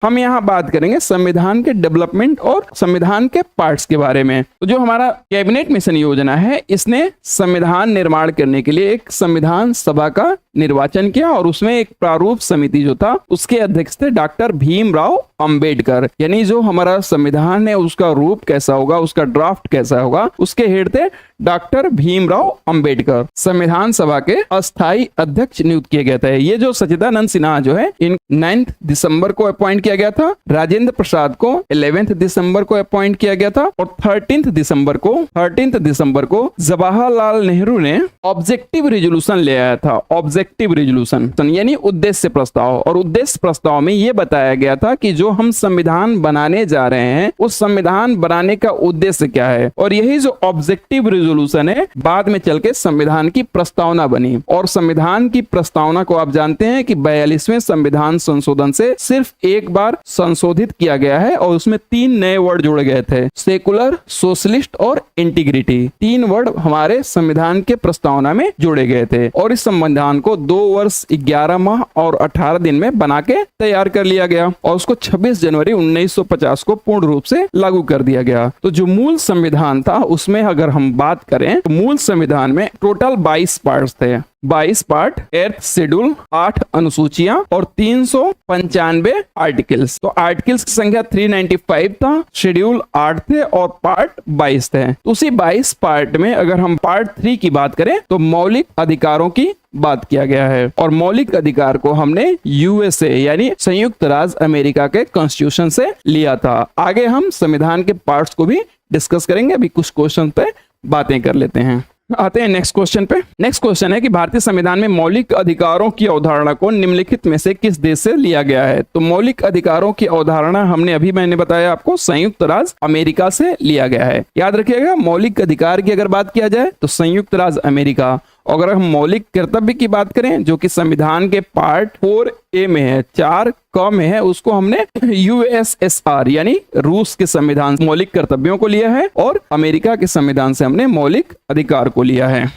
हम यहाँ बात करेंगे संविधान के डेवलपमेंट और संविधान के पार्ट्स के बारे में। तो जो हमारा कैबिनेट मिशन योजना है, इसने संविधान निर्माण करने के लिए एक संविधान सभा का निर्वाचन किया और उसमें एक प्रारूप समिति जो था उसके अध्यक्ष थे डॉक्टर भीमराव अंबेडकर। यानी जो हमारा संविधान है उसका रूप कैसा होगा, उसका ड्राफ्ट कैसा होगा, उसके हेड थे डॉक्टर भीमराव अंबेडकर। संविधान सभा के अस्थायी अध्यक्ष नियुक्त किए गए थे। ये जो सच्चिदानंद सिन्हा जो है, इन 9 दिसंबर को अपॉइंट किया गया था, राजेंद्र प्रसाद को 11 दिसंबर को अपॉइंट किया गया था और 13 दिसंबर को जवाहरलाल नेहरू ने ऑब्जेक्टिव रेजोल्यूशन ले आया था। ऑब्जेक्टिव रेजोल्यूशन यानी उद्देश्य प्रस्ताव, और उद्देश्य प्रस्ताव में यह बताया गया था कि जो हम संविधान बनाने जा रहे हैं उस संविधान बनाने का उद्देश्य क्या है। और यही जो ऑब्जेक्टिव रेजोल्यूशन है बाद में चल के संविधान की प्रस्तावना बनी। और संविधान की प्रस्तावना को आप जानते हैं कि 42वें संविधान संशोधन से सिर्फ एक बार संशोधित किया गया है और उसमें 3 नए वर्ड जोड़े गए थे, सेकुलर, सोशलिस्ट और इंटीग्रिटी। 3 वर्ड हमारे संविधान के प्रस्तावना में जोड़े गए थे और इस संविधान को 2 वर्ष 11 माह और 18 दिन में बना के तैयार कर लिया गया और उसको 26 जनवरी 1950 को पूर्ण रूप से लागू कर दिया गया। तो जो मूल संविधान था उसमें अगर हम बात करें तो मूल संविधान में टोटल 22 पार्ट्स थे। 22 पार्ट, 8 शेड्यूल, 8 अनुसूचियां और 395 आर्टिकल्स। तो आर्टिकल्स की संख्या 395 था, शेड्यूल 8 थे और पार्ट 22 थे। उसी 22 पार्ट में अगर हम पार्ट 3 की बात करें तो मौलिक अधिकारों की बात किया गया है और मौलिक अधिकार को हमने यूएसए यानी संयुक्त राज्य अमेरिका के कॉन्स्टिट्यूशन से लिया था। आगे हम संविधान के पार्ट्स को भी डिस्कस करेंगे, अभी कुछ क्वेश्चन पे बातें कर लेते हैं। आते हैं नेक्स्ट क्वेश्चन पे। नेक्स्ट क्वेश्चन है कि भारतीय संविधान में मौलिक अधिकारों की अवधारणा को निम्नलिखित में से किस देश से लिया गया है। तो मौलिक अधिकारों की अवधारणा मैंने बताया आपको संयुक्त राज्य अमेरिका से लिया गया है। याद रखिएगा, मौलिक अधिकार की अगर बात किया जाए तो संयुक्त राज्य अमेरिका। अगर हम मौलिक कर्तव्य की बात करें जो कि संविधान के पार्ट 4A में है, 4 क में है, उसको हमने यूएसएसआर यानी रूस के संविधान मौलिक कर्तव्यों को लिया है और अमेरिका के संविधान से हमने मौलिक अधिकार को लिया है।